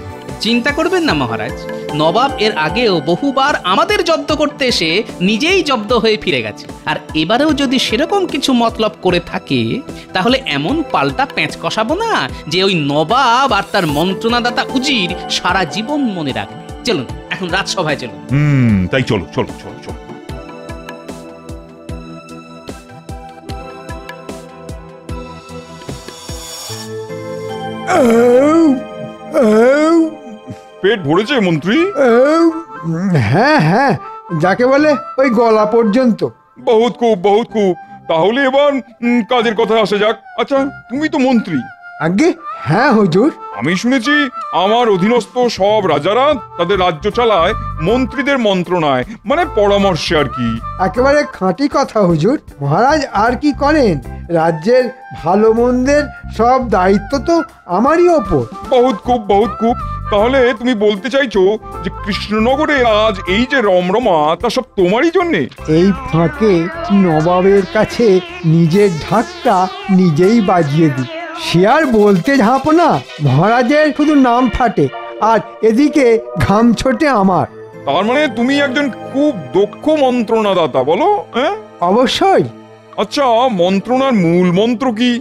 চিন্তা করবেন না মহারাজ, নবাব এর আগেও বহুবার আমাদের জব্দ করতে এসে নিজেই জব্দ হয়ে ফিরে গেছে। আর এবারেও যদি সেরকম কিছু মতলব করে থাকে, তাহলে এমন পাল্টা প্যাঁচ কষাবো না যে ওই নবাব আর তার মন্ত্রণাদাতা উজির সারা জীবন মনে রাখবে। চলুন এখন রাজসভায় চলুন। তাই চলো চলো চলো চলো। পেট ভরেছে মন্ত্রী? হ্যাঁ হ্যাঁ, যাকে বলে ওই গলা পর্যন্ত। বহুত খুব। তাহলে এবার কাজের কথা আসা যাক। আচ্ছা, তুমি তো মন্ত্রী। আগে হ্যাঁ হুজুর। আমি শুনেছি আমার অধীনস্থ সব রাজারা তাদের রাজ্য চালায় মন্ত্রীদের মন্ত্রণায়, মানে পরামর্শে আর কি। একেবারে খাঁটি কথা হুজুর। মহারাজ আর কি করেন, রাজ্যের ভালো মন্দের সব দায়িত্ব তো আমারই ওপর। বহুত খুব। তাহলে তুমি বলতে চাইছো যে কৃষ্ণনগরে আজ এই যে রমরমা তা সব তোমারই জন্যে? এই ফাঁকে নবাবের কাছে নিজের ঢাকটা নিজেই বাজিয়ে দিই। সে আর বলতে ঝাঁপো না, মহারাজের শুধু নাম ফাটে আর এদিকে ঘাম ছোটে আমার। তার মানে তুমি একজন খুব দক্ষ মন্ত্রণাদাতা, বলো? হ্যাঁ, অবশ্যই। আচ্ছা, মন্ত্রণার মূল মন্ত্র কি?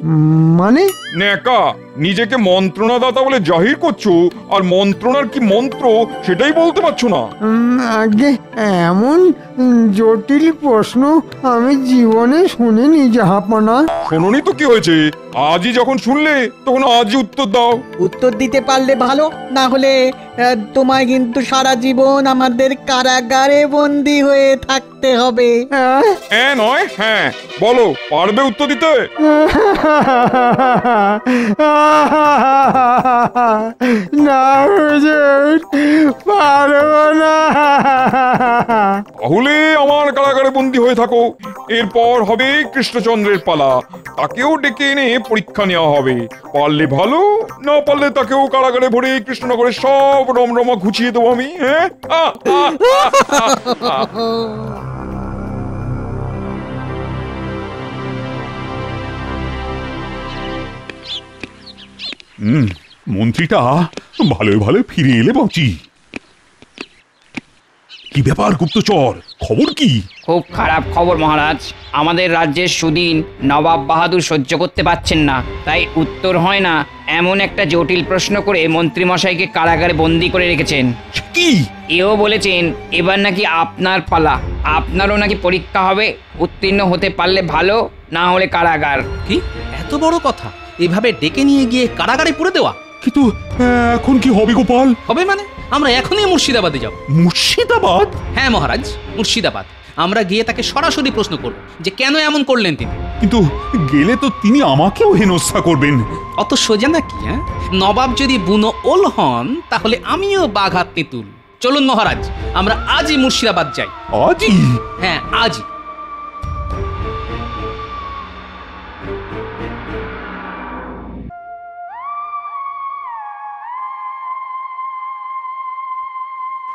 মানে? নেকা, নিজেকে মন্ত্রণাদাতা বলে জাহির করছো আর মন্ত্রণার কি মন্ত্র সেটাই বলতে পারছো না। আগে এমন জটিল প্রশ্ন আমি জীবনে শুনিনি জাহাপনা। শোনোনি তো কি হয়েছে, আজই যখন শুনলে তখন আজই উত্তর দাও। উত্তর দিতে পারলে ভালো, না হলে তোমায় কিন্তু সারা জীবন আমাদের কারাগারে বন্দী হয়ে থাকতে হবে। হ্যাঁ নয় হ্যাঁ, বলো, পারবে উত্তর দিতে? না হুজুর, পারবো না। তাহলে আমার কারাগারে বন্দী হয়ে থাকো। এরপর হবে কৃষ্ণচন্দ্রের পালা, তাকেও ডেকে এনে পরীক্ষা নেওয়া হবে। পারলে ভালো, না পারলে তাকেও কারাগারে ভরে কৃষ্ণনগরের সব রমরমা ঘুচিয়ে দেবো আমি। হ্যাঁ, মন্ত্রীটা ভালোই ফিরে এলে বাঁচি। কি ব্যাপার গুপ্তচর, খবর কি? খুব খারাপ খবর মহারাজ। আমাদের রাজ্যের সুদিন নবাব বাহাদুর সহ্য করতে পারছেন না, তাই উত্তর হয় না এমন একটা জটিল প্রশ্ন করে মন্ত্রী মশাইকে কারাগারে বন্দী করে রেখেছেন। কি? এও বলেছেন এবার নাকি আপনার পালা, আপনারও নাকি পরীক্ষা হবে। উত্তীর্ণ হতে পারলে ভালো, না হলে কারাগার। কি এত বড় কথা, এভাবে ডেকে নিয়ে গিয়ে কারাগারে পুরে দেওয়া? কিন্তু এখন কি হবে গোপাল? হবে মানে আমরা এখনই মুর্শিদাবাদে যাব। মুর্শিদাবাদ? হ্যাঁ মহারাজ, মুর্শিদাবাদ। আমরা গিয়ে তাকে সরাসরি প্রশ্ন করব যে কেন এমন করলেন তিনি। কিন্তু গেলে তো তিনি আমাকেও হেনস্থা করবেন। অত সোজা নাকি? হ্যাঁ, নবাব যদি বুনো ওল হন তাহলে আমিও বাঘা তেঁতুল। চলুন মহারাজ, আমরা আজই মুর্শিদাবাদ যাই। আজই? হ্যাঁ, আজই।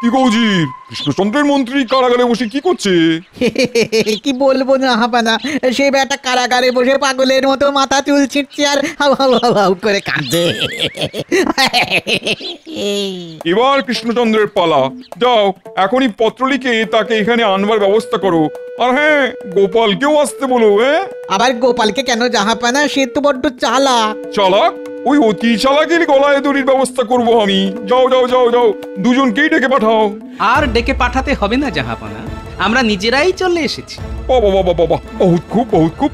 কি কৌজি, কৃষ্ণচন্দ্রের মন্ত্রী কারাগারে বসে কি করছে? কি বলবো না হাপানা, সে বেটা কারাগারে বসে পাগলের মতো মাথা চুল ছিটছে আর হাউ হাউ হাউ হাউ করে কাঁদছে। এবার কৃষ্ণচন্দ্রের পালা, যাও এখনই পত্র লিখে তাকে এখানে আনবার ব্যবস্থা করো। আর হ্যাঁ, গোপালকেও আসতে বলো। হ্যাঁ, আবার গোপালকে কেন জাহাপানা, সে তো বড্ড চালাক। চালাক? ওই অতি চালাকের গলায় দড়ির ব্যবস্থা করব আমি। যাও যাও যাও যাও, দুজনকেই ডেকে পাঠাও। আর ডেকে পাঠাতে হবে না জাহাপানা, আমরা নিজেরাই চলে এসেছি। বাবা বাবা বাবা, বহুত খুব।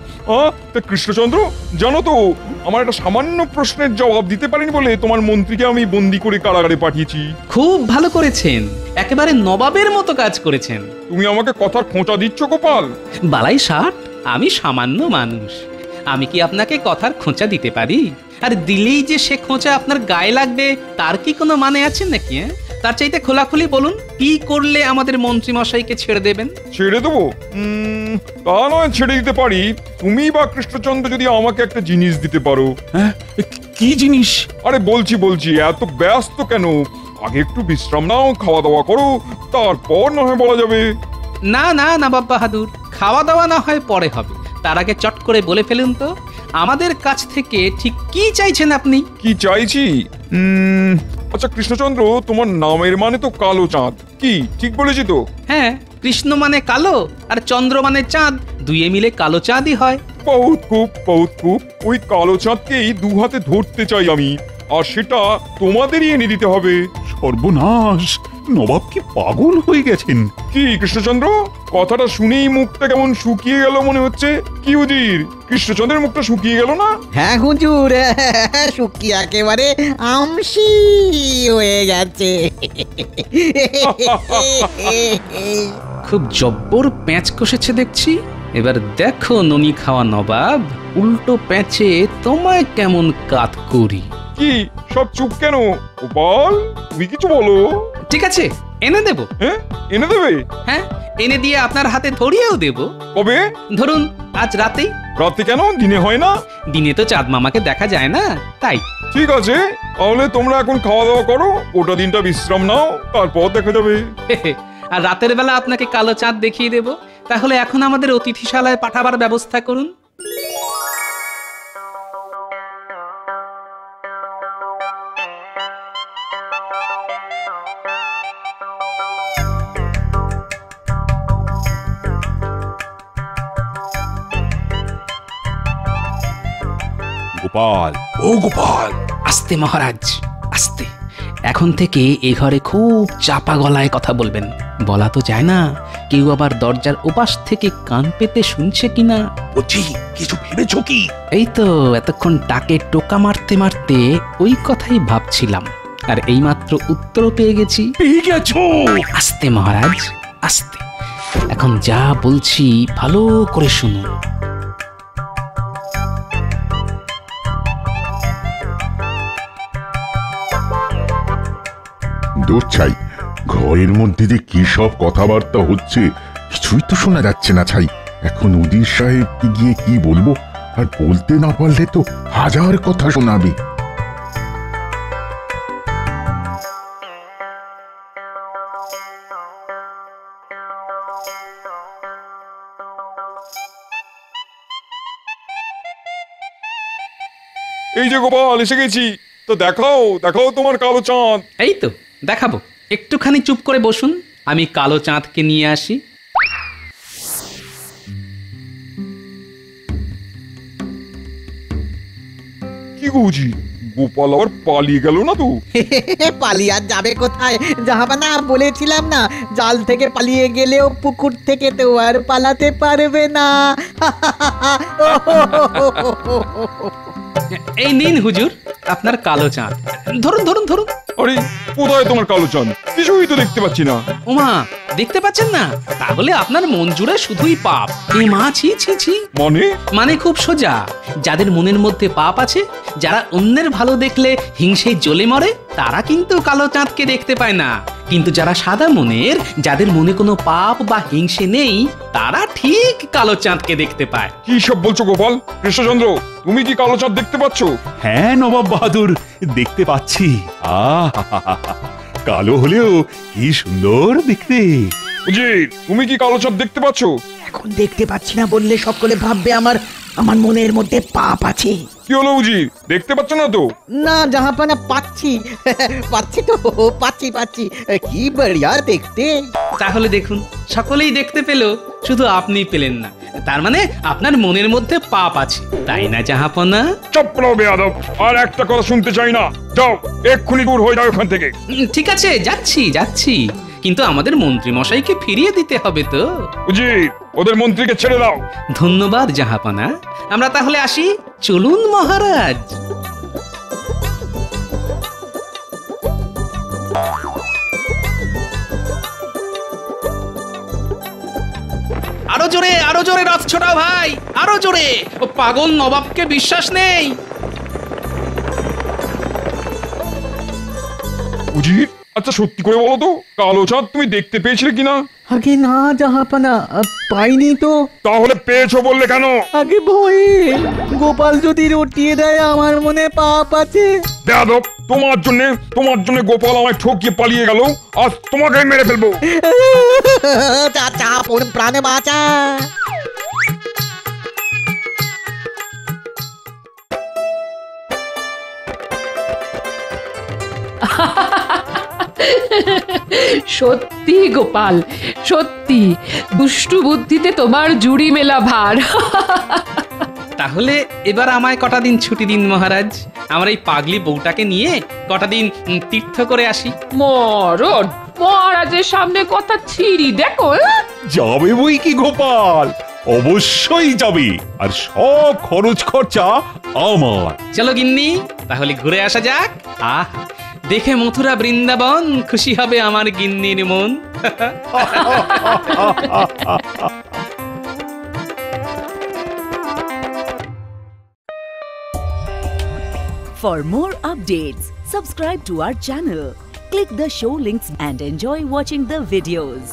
তা কৃষ্ণচন্দ্র, জানো তো আমার একটা সামান্য প্রশ্নের জবাব দিতে পারিনি বলে তোমার মন্ত্রীকে আমি বন্দি করে কারাগারে পাঠিয়েছি। খুব ভালো করেছেন, একেবারে নবাবের মতো কাজ করেছেন। তুমি আমাকে কথার খোঁচা দিচ্ছ গোপাল? বালাই ষাট, আমি সামান্য মানুষ, আমি কি আপনাকে কথার খোঁচা দিতে পারি? আর দিলেই যে সে খোঁচা আপনার গায়ে লাগবে তার কি কোনো মানে আছে নাকি? তার চাইতে খোলাখুলি বলুন, কি করলে আমাদের মন্ত্রী মশাইকে ছেড়ে দেবেন? ছেড়ে দেবো? তা নয় ছেড়ে দিতে পারি, তুমি বা কৃষ্ণচন্দ্র যদি আমাকে একটা জিনিস দিতে পারো। হ্যাঁ, কি জিনিস? আরে বলছি, এত ব্যস্ত কেন? আগে একটু বিশ্রাম নাও, খাওয়া দাওয়া করো, তারপর না হয় বলা যাবে। না না নবাব বাহাদুর, খাওয়া দাওয়া না হয় পরে হবে, তার আগে চট করে বলে ফেলুন তো আমাদের কাছ থেকে ঠিক কি চাইছেন আপনি? কি চাইছি? আচ্ছা কৃষ্ণচন্দ্র, তোমার নামের মানে তো কালো চাঁদ, কি ঠিক বলেছি তো? হ্যাঁ, কৃষ্ণ মানে কালো আর চন্দ্র মানে চাঁদ, দুইয়ে মিলে কালো চাঁদই হয়। বহুত খুব। ওই কালো চাঁদকেই দু হাতে ধরতে চাই আমি, আর সেটা তোমাদেরই এনে দিতে হবে। সর্বনাশ, নবাব কি পাগল হয়ে গেছেন? কি কৃষ্ণচন্দ্র, কথাটা শুনেই মুখটা কেমন শুকিয়ে গেল মনে হচ্ছে। কি হুজুর, কৃষ্ণচন্দ্রের মুখটা শুকিয়ে গেল না? হ্যাঁ হুজুর, শুকিয়ে একেবারে আমসি হয়ে গেছে। খুব জব্বর প্যাঁচ কষেছে দেখছি। এবার দেখো ননি খাওয়া নবাব, উল্টো প্যাঁচে তোমায় কেমন কাত করি। কি সব চুপ কেন গোপাল? তুমি কিছু বলো। ঠিক আছে, এনে দেব। হ্যাঁ, এনে দেবে? হ্যাঁ, এনে দিয়ে আপনার হাতে ধরিয়েও দেব। কবে? ধরুন আজ রাতেই। রাতে কেন, দিনে হয় না? দিনে তো চাঁদ মামাকে দেখা যায় না, তাই। ঠিক আছে, তাহলে তোমরা এখন খাওয়া দাওয়া করো, ওটা দিনটা বিশ্রাম নাও, তারপর দেখা যাবে। আর রাতের বেলা আপনাকে কালো চাঁদ দেখিয়ে দেব। তাহলে এখন আমাদের অতিথিশালায় পাঠাবার ব্যবস্থা করুন। গোপাল, ও গোপাল, আস্তে মহারাজ, আস্তে। এখন থেকে এ ঘরে খুব চাপা গলায় কথা বলবেন। বলা তো যায় না কেউ আবার দরজার ওপাশ থেকে কান পেতে শুনছে কিনা। বুঝি, কিছু ভেবেছো কি? এই তো এতক্ষণ টাকে টোকা মারতে মারতে ওই কথাই ভাবছিলাম, আর এইমাত্র উত্তরও পেয়ে গেছি। পেয়ে গেছো? আস্তে মহারাজ, আস্তে। এখন যা বলছি ভালো করে শুনুন। দূর ছাই, ঘরের মধ্যে যে কি সব কথাবার্তা হচ্ছে কিছুই তো শোনা যাচ্ছে না ছাই। এখন উদির সাহেবকে গিয়ে কি বলবো, আর বলতে না পারলে তো হাজার কথা শোনাবে। এই যে গোপাল, এসে গেছি। তো দেখাও, দেখাও তোমার কালো চাঁদ। এই তো দেখাবো, একটুখানি চুপ করে বসুন, আমি কালো চাঁদকে নিয়ে আসি। কি বুঝি, গোপাল আবার পালিয়ে গেল না তো? পালিয়ে আর যাবে কোথায় জাহাপানা? বলেছিলাম না, জাল থেকে পালিয়ে গেলেও পুকুর থেকে তো আর পালাতে পারবে না। এই নিন হুজুর আপনার কালো চাঁদ। ধরুন ধরুন ধরুন। আরে কোথায় তোমার কালো চাঁদ? কিছুই তো দেখতে পাচ্ছি না। ওমা, দেখতে পাচ্ছেন না? তাহলে আপনার মন জুড়ে শুধুই পাপ। এ মা, ছি ছি ছি। মানে খুব সোজা। যাদের মনের মধ্যে পাপ আছে, যারা অন্যের ভালো দেখলে হিংসে জ্বলে মরে, তারা কিন্তু কালো চাঁদকে দেখতে পায় না। কিন্তু যারা সাদা মনের, যাদের মনে কোনো পাপ বা হিংসে নেই, তারা ঠিক কালো চাঁদকে দেখতে পায়। কি সব বলছো গোপাল? কৃষ্ণচন্দ্র, তুমি কি কালো চাঁদ দেখতে পাচ্ছ? হ্যাঁ নবাব বাহাদুর, দেখতে পাচ্ছি। কালো হলেও কি সুন্দর দেখতে। জি, তুমি কি কালো চাঁদ দেখতে পাচ্ছ? এখন দেখতে পাচ্ছি না বললে সকলে ভাববে আমার মনের মধ্যে পাপ আছে। কি হলো বুঝি, দেখতে পাচ্ছ না তো? না জাহাপানা, পাচ্ছি পাচ্ছি তো, পাচ্ছি পাচ্ছি। কি বড়িয়া দেখতে। তাহলে দেখুন, সকলেই দেখতে পেল, শুধু আপনি পেলেন না। তার মানে আপনার মনের মধ্যে পাপ আছে, তাই না জাহাপনা? চুপ করো বেয়াদব, আর একটা কথা শুনতে চাই না। যাও, এক্ষুনি দূর হয়ে যাও এখান থেকে। ঠিক আছে, যাচ্ছি যাচ্ছি, কিন্তু আমাদের মন্ত্রী মশাইকে ফিরিয়ে দিতে হবে তো। জি, ওদের মন্ত্রীকে ছেড়ে দাও। ধন্যবাদ জাহাপনা, আমরা তাহলে আসি। চলুন মহারাজ। আরো জোরে, আরো জোরে রথ ছোটাও ভাই, আরো জোরে। ও পাগল নবাবকে বিশ্বাস নেই। উজির, আচ্ছা সত্যি করে বলো তো, কালো চাঁদ তুমি দেখতে পেয়েছিলে কিনা? আগে না জাহাপানা, পাইনি তো। তাহলে পেয়েছো বললে কেন? আগে ভয়ে, গোপাল যদি রটিয়ে দেয় আমার মনে পাপ আছে। বেয়াদব, তোমার জন্য গোপাল আমায় ঠকিয়ে পালিয়ে গেল, আজ তোমাকে মেরে ফেলবো। চাচা, প্রাণে বাঁচা। সত্যি গোপাল, সত্যি দুষ্টু বুদ্ধিতে তোমার জুড়ি মেলা ভার। তাহলে এবার আমায় কটা দিন ছুটি দিন মহারাজ, আমার এই পাগলি বউটাকে নিয়ে কটা দিন তীর্থ করে আসি। মরণ, মহারাজের সামনে কথা ছিড়ি দেখো। যাবে বই কি গোপাল, অবশ্যই যাবে, আর সব খরচ খরচা আমার। চলো গিন্নি, তাহলে ঘুরে আসা যাক। আহ, দেখে মথুরা বৃন্দাবন খুশি হবে আমার গিন্নির মন। For more updates, subscribe to our channel, click the show links and enjoy watching the videos.